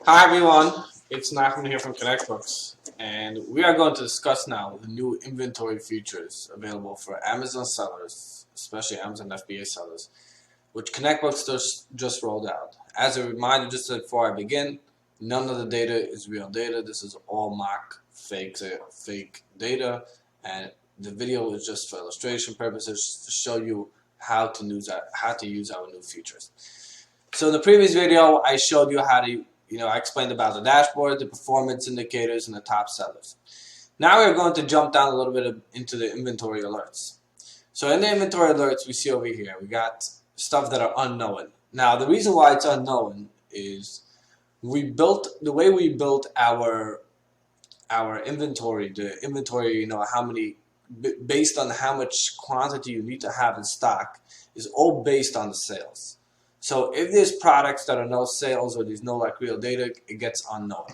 Hi everyone, it's Nachman here from ConnectBooks, and we are going to discuss now the new inventory features available for Amazon sellers, especially Amazon FBA sellers, which ConnectBooks just rolled out. As a reminder, just before I begin, none of the data is real data. This is all mock fake data, and the video is just for illustration purposes to show you how to use our new features. So in the previous video, I showed you how to, I explained about the dashboard, the performance indicators, and the top sellers. Now we're going to jump down a little bit into the inventory alerts. So in the inventory alerts, we see over here, we got stuff that are unknown. Now the reason why it's unknown is the way we built our inventory, the inventory, how many, based on how much quantity you need to have in stock, is all based on the sales. So if there's products that are no sales or there's no real data, it gets unknown.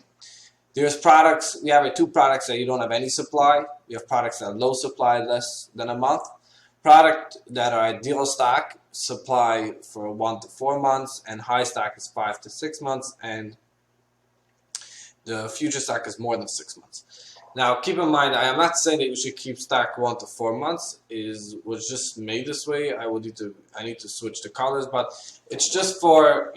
There's products, we have two products that you don't have any supply. We have products that are low supply, less than a month. Product that are ideal stock, supply for 1 to 4 months, and high stock is 5 to 6 months, and the future stock is more than 6 months. Now, keep in mind, I am not saying that you should keep stock 1 to 4 months. Was just made this way. I need to switch the colors, but it's just for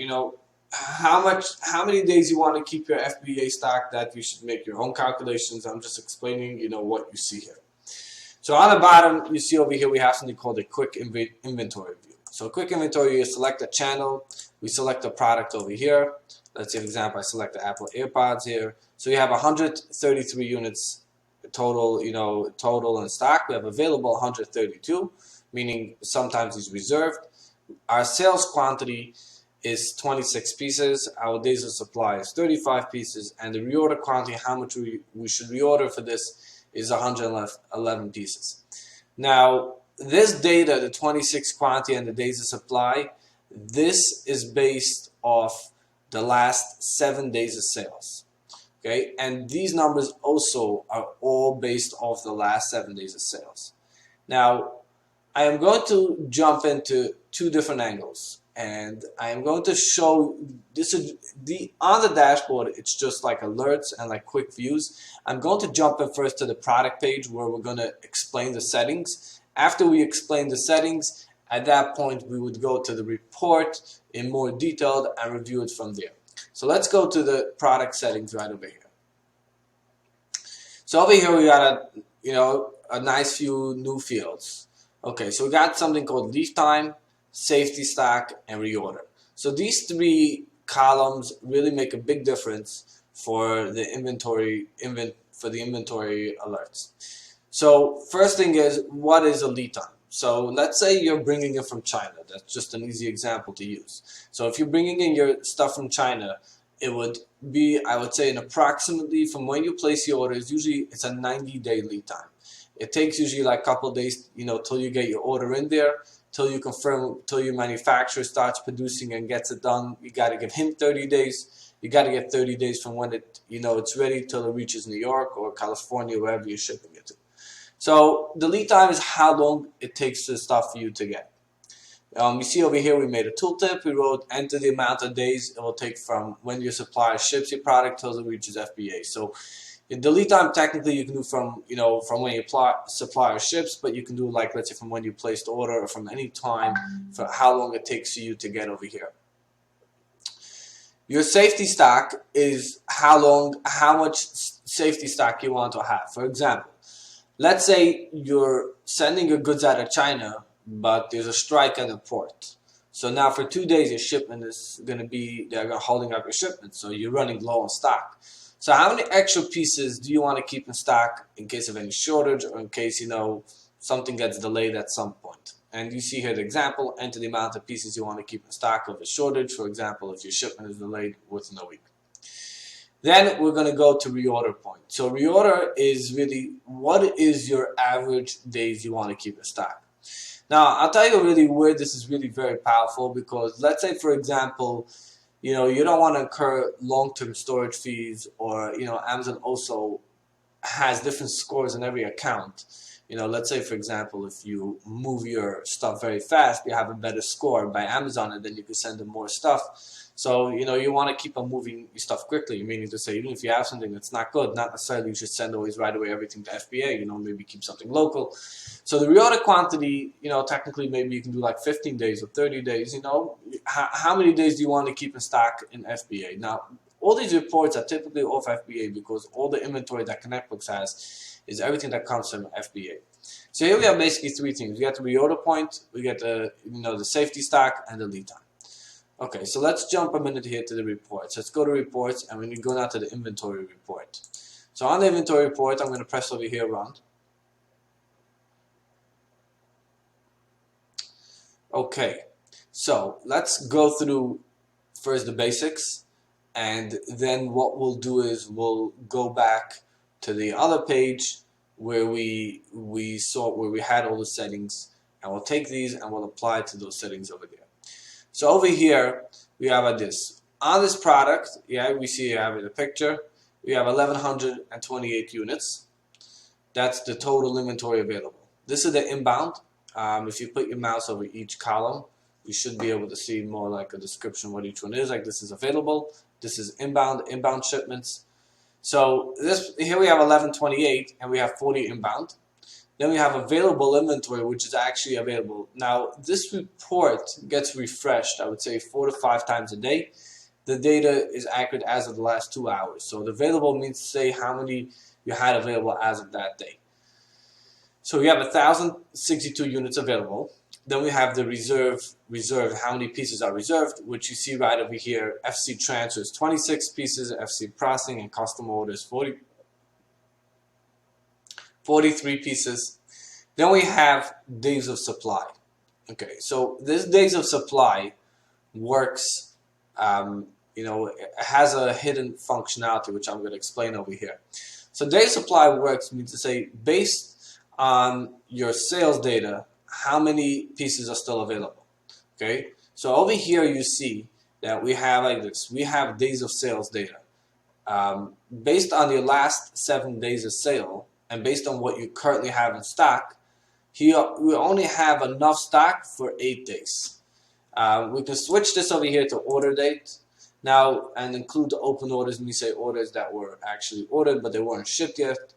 how many days you want to keep your FBA stock. That you should make your own calculations. I'm just explaining what you see here. So on the bottom, you see over here we have something called a quick inventory view. So quick inventory, you select a channel. We select a product over here. Let's say, for example, I select the Apple AirPods here. So you have 133 units total, total in stock. We have available 132, meaning sometimes it's reserved. Our sales quantity is 26 pieces. Our days of supply is 35 pieces, and the reorder quantity, how much we should reorder for this, is 111 pieces. Now, this data, the 26 quantity and the days of supply, this is based off the last 7 days of sales. Okay, and these numbers also are all based off the last 7 days of sales. Now, I am going to jump into two different angles, and I am going to show this on the dashboard. It's just like alerts and like quick views. I'm going to jump in first to the product page where we're going to explain the settings. After we explain the settings, at that point we would go to the report in more detail and review it from there. So let's go to the product settings right over here. So over here we got a nice few new fields. Okay, so we got something called lead time, safety stock, and reorder. So these three columns really make a big difference for the inventory alerts. So first thing is, what is a lead time? So let's say you're bringing it from China. That's just an easy example to use. So if you're bringing in your stuff from China, it would be, I would say, an approximately from when you place the orders, usually it's a 90-day lead time. It takes usually like a couple days, till you get your order in there, till you confirm, till your manufacturer starts producing and gets it done. You got to give him 30 days. You got to get 30 days from when it's ready till it reaches New York or California, wherever you're shipping it to. So the lead time is how long it takes the stuff for you to get. You see over here we made a tooltip. We wrote enter the amount of days it will take from when your supplier ships your product till it reaches FBA. So the lead time technically you can do from when your supplier ships, but you can do like, let's say, from when you place the order or from any time for how long it takes you to get over here. Your safety stock is how much safety stock you want to have. For example, let's say you're sending your goods out of China, but there's a strike at the port. So now for 2 days your shipment is going to be, they're holding up your shipment, so you're running low on stock. So how many extra pieces do you want to keep in stock in case of any shortage or in case, something gets delayed at some point? And you see here the example, enter the amount of pieces you want to keep in stock of a shortage, for example, if your shipment is delayed within a week. Then we're going to go to reorder point. So reorder is really, what is your average days you want to keep in stock? Now, I'll tell you really where this is really very powerful, because let's say, for example, you don't want to incur long-term storage fees, or, Amazon also has different scores in every account. let's say for example, if you move your stuff very fast, you have a better score by Amazon, and then you can send them more stuff. So you want to keep on moving your stuff quickly, meaning to say, even if you have something that's not good, not necessarily you should send always right away everything to FBA. Maybe keep something local. So the reorder quantity, technically maybe you can do like 15 days or 30 days. How many days do you want to keep in stock in FBA? Now, all these reports are typically off FBA because all the inventory that ConnectBooks has is everything that comes from FBA. So here we have basically three things. We got the reorder point, we get the the safety stock, and the lead time. Okay, so let's jump a minute here to the reports. Let's go to reports, and we're going to go now to the inventory report. So on the inventory report, I'm going to press over here, run. Okay, so let's go through first the basics, and then what we'll do is we'll go back to the other page where we had all the settings, and we'll take these and we'll apply it to those settings over there. So over here we have this. On this product, we see you have in the picture, we have 1,128 units. That's the total inventory available. This is the inbound. If you put your mouse over each column, you should be able to see more like a description of what each one is. Like, this is available, this is inbound shipments. So here we have 1128 and we have 40 inbound. Then we have available inventory, which is actually available. Now, this report gets refreshed, I would say 4 to 5 times a day. The data is accurate as of the last 2 hours. So the available means to say how many you had available as of that day. So we have 1,062 units available. Then we have the reserved, how many pieces are reserved, which you see right over here. FC transfers 26 pieces, FC processing and custom orders 43 pieces. Then we have days of supply. Okay, so this days of supply works, it has a hidden functionality, which I'm going to explain over here. So days of supply works means to say, based on your sales data, how many pieces are still available. Okay, so over here you see that we have like this. We have days of sales data. Based on your last 7 days of sale, and based on what you currently have in stock, here we only have enough stock for 8 days. We can switch this over here to order date now and include the open orders. When we say orders that were actually ordered but they weren't shipped yet.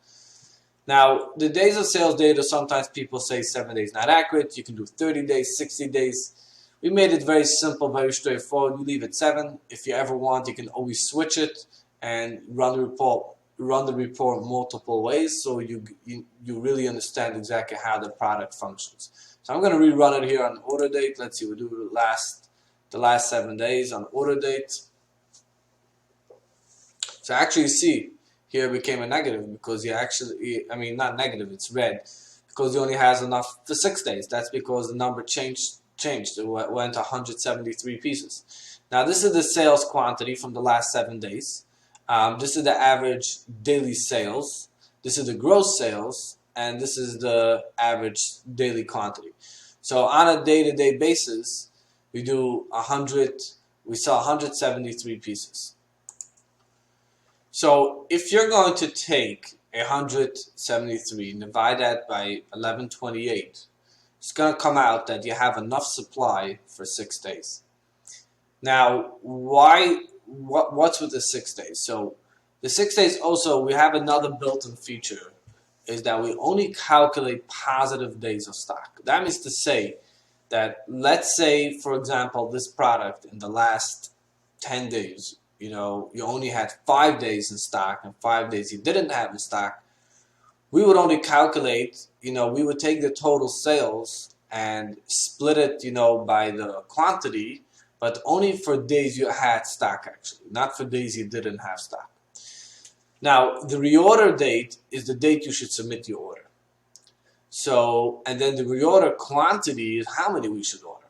Now, the days of sales data, sometimes people say 7 days not accurate. You can do 30 days, 60 days. We made it very simple, very straightforward. We leave it 7. If you ever want, you can always switch it and run the report multiple ways, so you really understand exactly how the product functions. So I'm going to rerun it here on order date. Let's see, we'll do the last 7 days on order date. So actually, you see here it became a negative because not negative, it's red, because it only has enough for 6 days. That's because the number changed. It went to 173 pieces. Now this is the sales quantity from the last 7 days. This is the average daily sales. This is the gross sales, and this is the average daily quantity. So on a day-to-day basis, we sell 173 pieces. So if you're going to take 173 and divide that by 1128, it's going to come out that you have enough supply for 6 days. Now, what's with the 6 days? So the 6 days also, we have another built-in feature, is that we only calculate positive days of stock. That means to say that, let's say, for example, this product in the last 10 days, you only had 5 days in stock and 5 days you didn't have in stock. We would only calculate, we would take the total sales and split it, by the quantity, but only for days you had stock, actually, not for days you didn't have stock. Now, the reorder date is the date you should submit your order. So, and then the reorder quantity is how many we should order.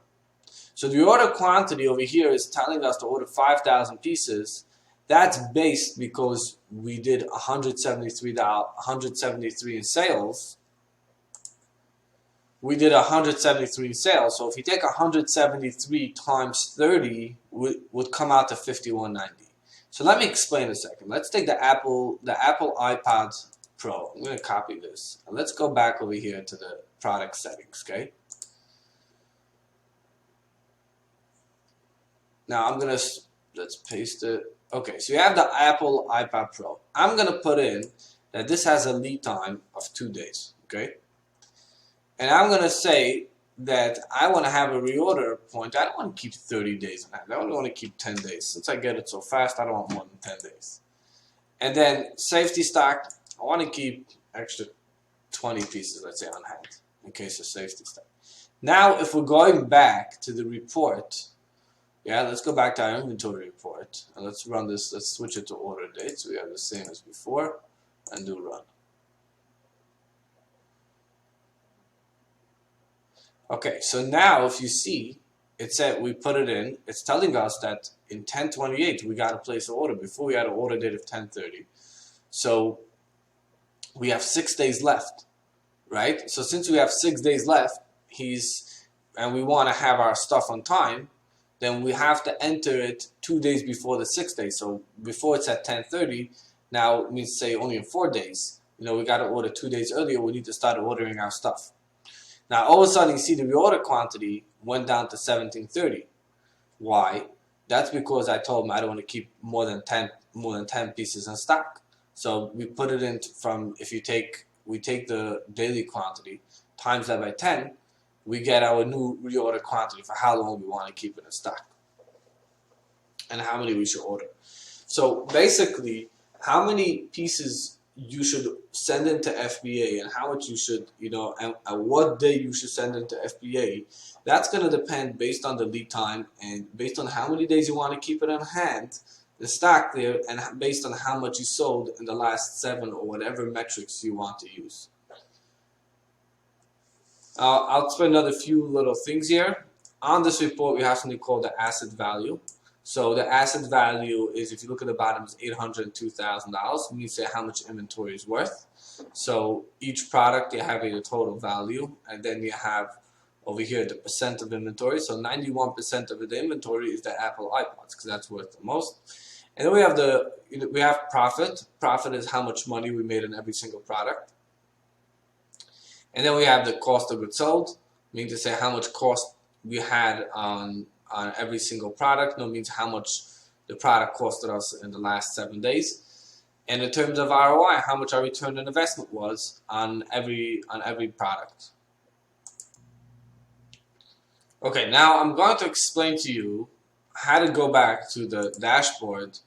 So the reorder quantity over here is telling us to order 5,000 pieces. That's based because we did 173 in sales. We did 173 in sales. So if you take 173 times 30, would come out to 5190. So let me explain a second. Let's take the Apple iPod Pro. I'm going to copy this. And let's go back over here to the product settings, okay? Now I'm going to, let's paste it. Okay, so you have the Apple iPad Pro. I'm going to put in that this has a lead time of 2 days, okay? And I'm going to say that I want to have a reorder point. I don't want to keep 30 days on hand. I only want to keep 10 days. Since I get it so fast, I don't want more than 10 days. And then safety stock, I want to keep extra 20 pieces, let's say, on hand in case of safety stock. Now, if we're going back to the report, yeah, let's go back to our inventory report. And let's run this, let's switch it to order date. So we have the same as before and do run. Okay, so now if you see, it said we put it in, it's telling us that in 1028 we got to place an order. Before we had an order date of 1030. So we have 6 days left, right? So since we have 6 days left, and we want to have our stuff on time, then we have to enter it 2 days before the 6th day. So before it's at 1030, now it means say only in 4 days. You know, we got to order 2 days earlier. We need to start ordering our stuff. Now all of a sudden you see the reorder quantity went down to 1730. Why? That's because I told them I don't want to keep more than 10 pieces in stock. So we put it in from, if we take the daily quantity times that by 10, we get our new reorder quantity for how long we want to keep it in stock and how many we should order. So basically, how many pieces you should send into FBA and how much you should, and at what day you should send into FBA, that's going to depend based on the lead time and based on how many days you want to keep it on hand, the stock there, and based on how much you sold in the last 7 or whatever metrics you want to use. I'll explain another few little things here. On this report, we have something called the asset value. So the asset value is, if you look at the bottom, is $802,000. We need to say how much inventory is worth. So each product, you have a total value, and then you have over here the percent of inventory. So 91% of the inventory is the Apple iPods because that's worth the most. And then we have profit. Profit is how much money we made on every single product. And then we have the cost of goods sold, meaning to say how much cost we had on every single product. No, means how much the product costed us in the last 7 days. And in terms of ROI, how much our return on investment was on every product. Okay, now I'm going to explain to you how to go back to the dashboard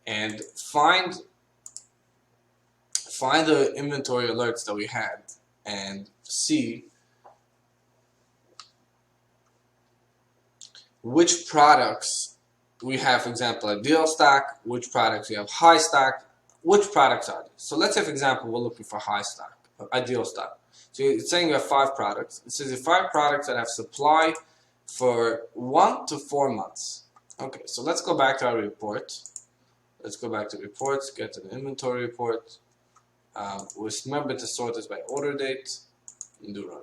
and find the inventory alerts that we had and see which products we have, for example, a deal stock, which products we have high stock, which products are these. So let's say, for example, we're looking for high stock, a deal stock. So it's saying you have 5 products. It says you have 5 products that have supply for 1 to 4 months. Okay, so let's go back to our report. Let's go back to reports, get to the inventory report. We'll remember to sort this by order date and do run.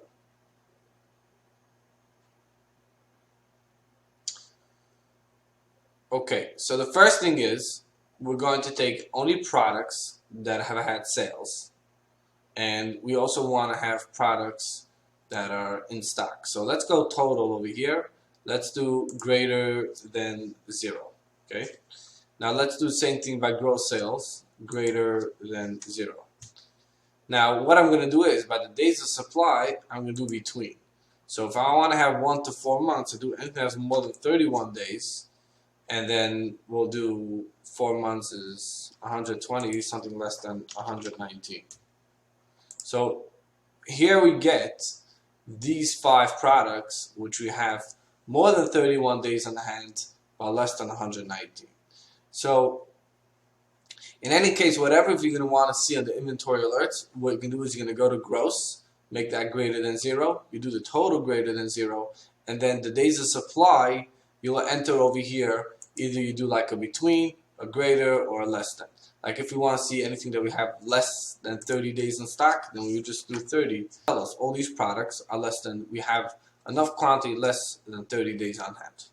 Okay, so the first thing is we're going to take only products that have had sales, and we also want to have products that are in stock. So let's go total over here. Let's do greater than 0. Okay, now let's do the same thing by gross sales, greater than 0. Now what I'm going to do is by the days of supply, I'm going to do between. So if I want to have 1 to 4 months, I do anything that's more than 31 days. And then we'll do 4 months is 120, something less than 119. So here we get these 5 products, which we have more than 31 days on hand, but less than 119. So in any case, whatever if you're going to want to see on the inventory alerts, what you can do is you're going to go to gross, make that greater than 0. You do the total greater than 0, and then the days of supply, you'll enter over here. Either you do like a between, a greater, or a less than. Like if we want to see anything that we have less than 30 days in stock, then we just do 30. Tell us all these products are less than, we have enough quantity less than 30 days on hand.